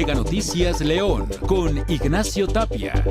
Mega Noticias León con Ignacio Tapia.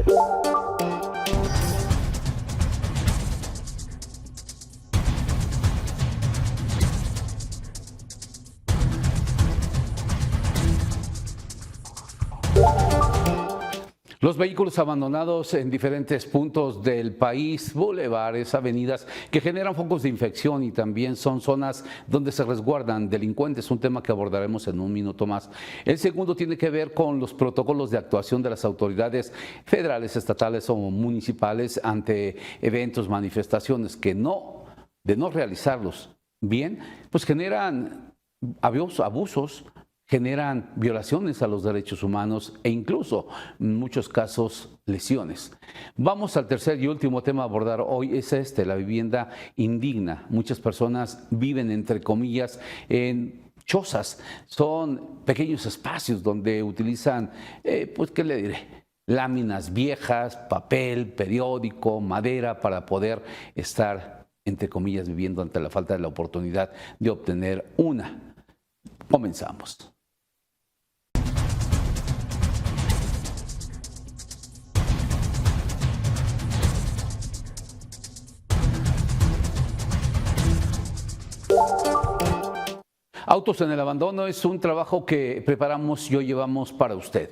Los vehículos abandonados en diferentes puntos del país, bulevares, avenidas, que generan focos de infección y también son zonas donde se resguardan delincuentes, un tema que abordaremos en un minuto más. El segundo tiene que ver con los protocolos de actuación de las autoridades federales, estatales o municipales ante eventos, manifestaciones que de no realizarlos bien, pues generan abusos, generan violaciones a los derechos humanos e incluso, en muchos casos, lesiones. Vamos al tercer y último tema a abordar hoy, es la vivienda indigna. Muchas personas viven, entre comillas, en chozas. Son pequeños espacios donde utilizan, pues, ¿qué le diré? Láminas viejas, papel, periódico, madera para poder estar, entre comillas, viviendo ante la falta de la oportunidad de obtener una. Comenzamos. Autos en el abandono es un trabajo que preparamos y hoy llevamos para usted.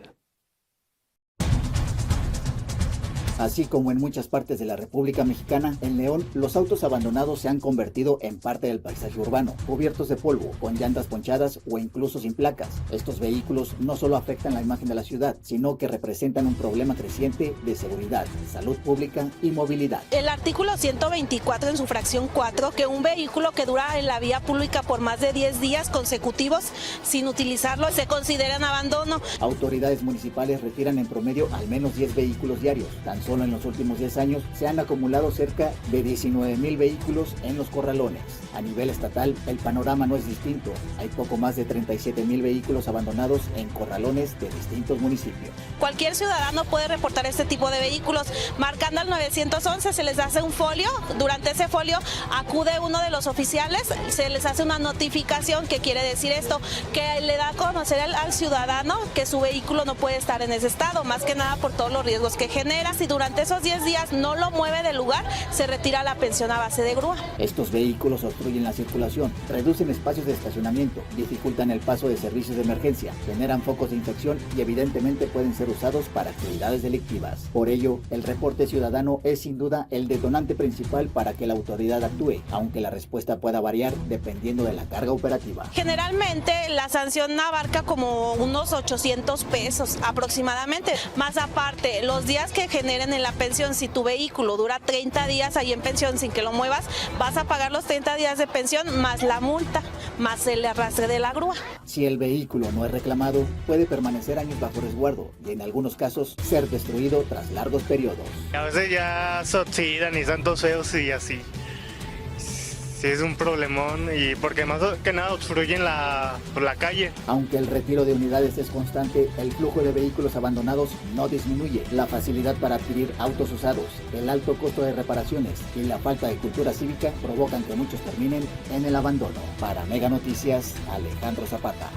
Así como en muchas partes de la República Mexicana, en León, los autos abandonados se han convertido en parte del paisaje urbano, cubiertos de polvo, con llantas ponchadas o incluso sin placas. Estos vehículos no solo afectan la imagen de la ciudad, sino que representan un problema creciente de seguridad, salud pública y movilidad. El artículo 124 en su fracción 4, que un vehículo que dura en la vía pública por más de 10 días consecutivos sin utilizarlo se considera en abandono. Autoridades municipales retiran en promedio al menos 10 vehículos diarios. Tan solo en los últimos 10 años se han acumulado cerca de 19,000 vehículos en los corralones. A nivel estatal, el panorama no es distinto. Hay poco más de 37,000 vehículos abandonados en corralones de distintos municipios. Cualquier ciudadano puede reportar este tipo de vehículos. Marcando al 911 se les hace un folio. Durante ese folio acude uno de los oficiales, se les hace una notificación. ¿Qué quiere decir esto? Que le da a conocer al ciudadano que su vehículo no puede estar en ese estado, más que nada por todos los riesgos que genera. Si durante esos 10 días no lo mueve del lugar, se retira la pensión a base de grúa. Estos vehículos obstruyen la circulación, reducen espacios de estacionamiento, dificultan el paso de servicios de emergencia, generan focos de infección y evidentemente pueden ser usados para actividades delictivas. Por ello, el reporte ciudadano es sin duda el detonante principal para que la autoridad actúe, aunque la respuesta pueda variar dependiendo de la carga operativa. Generalmente la sanción abarca como unos 800 pesos aproximadamente, más aparte los días que generen en la pensión. Si tu vehículo dura 30 días ahí en pensión sin que lo muevas, vas a pagar los 30 días de pensión más la multa, más el arrastre de la grúa. Si el vehículo no es reclamado, puede permanecer años bajo resguardo y en algunos casos ser destruido tras largos periodos. A veces ya se oxidan y están todos feos y así. Sí, es un problemón y porque más que nada obstruyen la calle. Aunque el retiro de unidades es constante, el flujo de vehículos abandonados no disminuye. La facilidad para adquirir autos usados, el alto costo de reparaciones y la falta de cultura cívica provocan que muchos terminen en el abandono. Para Mega Noticias, Alejandro Zapata.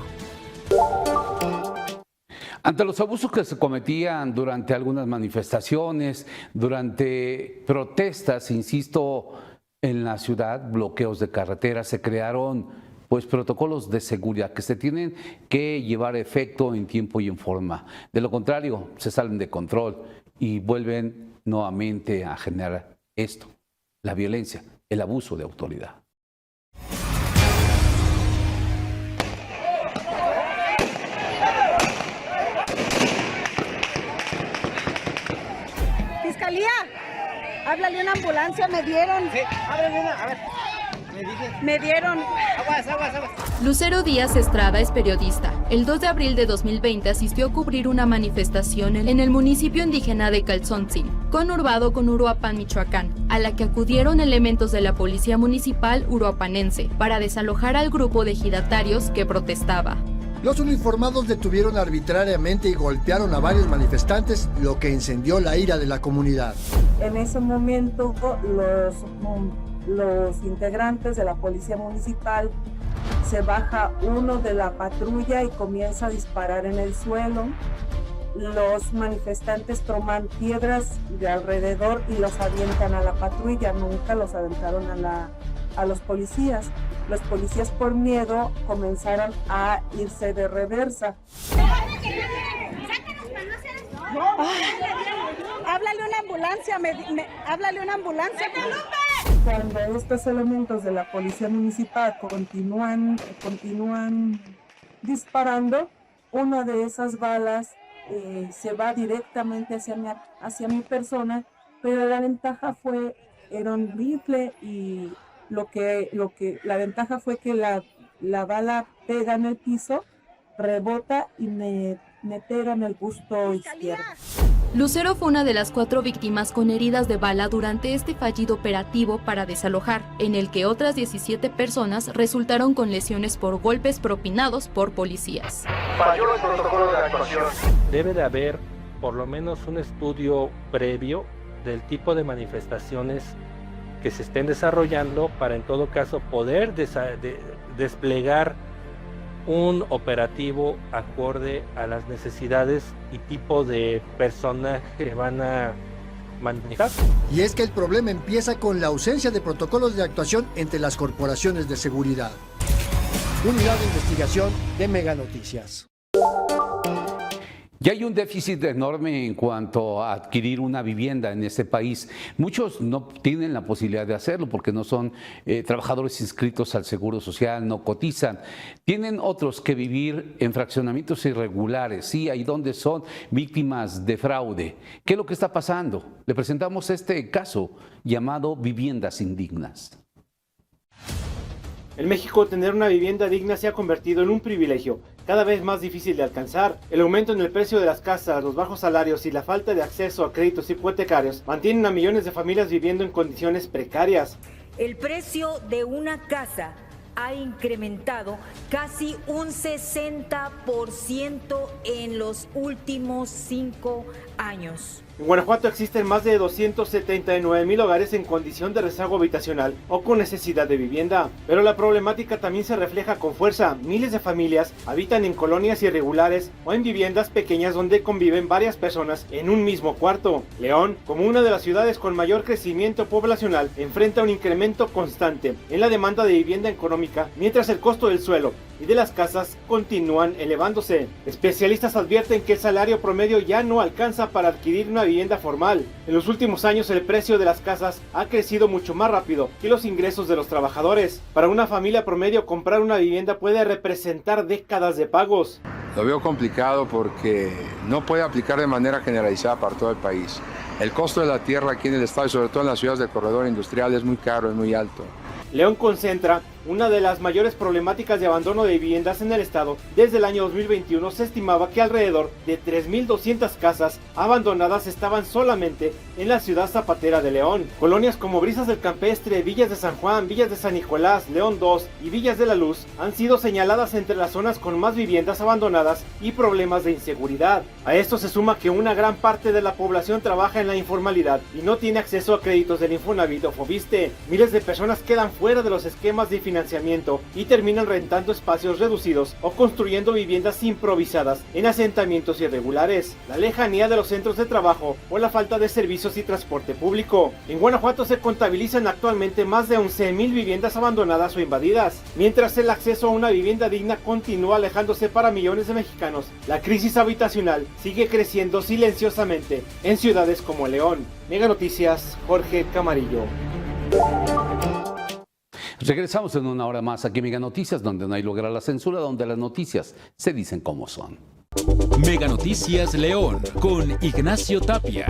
Ante los abusos que se cometían durante algunas manifestaciones, durante protestas, insisto, en la ciudad, bloqueos de carreteras, se crearon pues protocolos de seguridad que se tienen que llevar a efecto en tiempo y en forma. De lo contrario, se salen de control y vuelven nuevamente a generar esto, la violencia, el abuso de autoridad. Fiscalía, háblale una ambulancia, me dieron. Sí, háblale una, a ver. Me dieron. Aguas. Lucero Díaz Estrada es periodista. El 2 de abril de 2020 asistió a cubrir una manifestación en el municipio indígena de Calzoncil, conurbado con Uruapan, Michoacán, a la que acudieron elementos de la Policía Municipal uruapanense para desalojar al grupo de ejidatarios que protestaba. Los uniformados detuvieron arbitrariamente y golpearon a varios manifestantes, lo que encendió la ira de la comunidad. En ese momento, los integrantes de la Policía Municipal se baja uno de la patrulla y comienza a disparar en el suelo. Los manifestantes toman piedras de alrededor y los avientan a la patrulla, nunca los aventaron a los policías. Los policías por miedo comenzaron a irse de reversa. Háblale una ambulancia, háblale una ambulancia. Cuando estos elementos de la policía municipal continúan disparando, una de esas balas se va directamente hacia mi persona, pero la ventaja era un rifle y la ventaja fue que la bala pega en el piso, rebota y me pega en el busto izquierdo. Lucero fue una de las 4 víctimas con heridas de bala durante este fallido operativo para desalojar, en el que otras 17 personas resultaron con lesiones por golpes propinados por policías. Falló el protocolo de actuación. Debe de haber por lo menos un estudio previo del tipo de manifestaciones que se estén desarrollando para en todo caso poder desplegar un operativo acorde a las necesidades y tipo de personas que van a manifestar. Y es que el problema empieza con la ausencia de protocolos de actuación entre las corporaciones de seguridad. Unidad de Investigación de Mega Noticias. Ya hay un déficit enorme en cuanto a adquirir una vivienda en este país. Muchos no tienen la posibilidad de hacerlo porque no son trabajadores inscritos al Seguro Social, no cotizan. Tienen otros que vivir en fraccionamientos irregulares, sí, ahí donde son víctimas de fraude. ¿Qué es lo que está pasando? Le presentamos este caso llamado Viviendas Indignas. En México, tener una vivienda digna se ha convertido en un privilegio, cada vez más difícil de alcanzar. El aumento en el precio de las casas, los bajos salarios y la falta de acceso a créditos hipotecarios mantienen a millones de familias viviendo en condiciones precarias. El precio de una casa ha incrementado casi un 60% en los últimos 5 años. En Guanajuato existen más de 279,000 hogares en condición de rezago habitacional o con necesidad de vivienda. Pero la problemática también se refleja con fuerza. Miles de familias habitan en colonias irregulares o en viviendas pequeñas donde conviven varias personas en un mismo cuarto. León, como una de las ciudades con mayor crecimiento poblacional, enfrenta un incremento constante en la demanda de vivienda económica, mientras el costo del suelo y de las casas continúan elevándose. Especialistas advierten que el salario promedio ya no alcanza para adquirir una vivienda formal. En los últimos años el precio de las casas ha crecido mucho más rápido que los ingresos de los trabajadores. Para una familia promedio comprar una vivienda puede representar décadas de pagos. Lo veo complicado porque no puede aplicar de manera generalizada para todo el país. El costo de la tierra aquí en el estado y sobre todo en las ciudades del corredor industrial es muy caro, es muy alto. León concentra una de las mayores problemáticas de abandono de viviendas en el estado. Desde el año 2021 se estimaba que alrededor de 3,200 casas abandonadas estaban solamente en la ciudad zapatera de León. Colonias como Brisas del Campestre, Villas de San Juan, Villas de San Nicolás, León 2 y Villas de la Luz han sido señaladas entre las zonas con más viviendas abandonadas y problemas de inseguridad. A esto se suma que una gran parte de la población trabaja en la informalidad y no tiene acceso a créditos del Infonavit o Foviste. Miles de personas quedan fuera de los esquemas de financiamiento y terminan rentando espacios reducidos o construyendo viviendas improvisadas en asentamientos irregulares, la lejanía de los centros de trabajo o la falta de servicios y transporte público. En Guanajuato se contabilizan actualmente más de 11,000 viviendas abandonadas o invadidas. Mientras el acceso a una vivienda digna continúa alejándose para millones de mexicanos, la crisis habitacional sigue creciendo silenciosamente en ciudades como León. Mega Noticias, Jorge Camarillo. Regresamos en una hora más aquí en Mega Noticias, donde no hay lugar a la censura, donde las noticias se dicen como son. Mega Noticias León con Ignacio Tapia.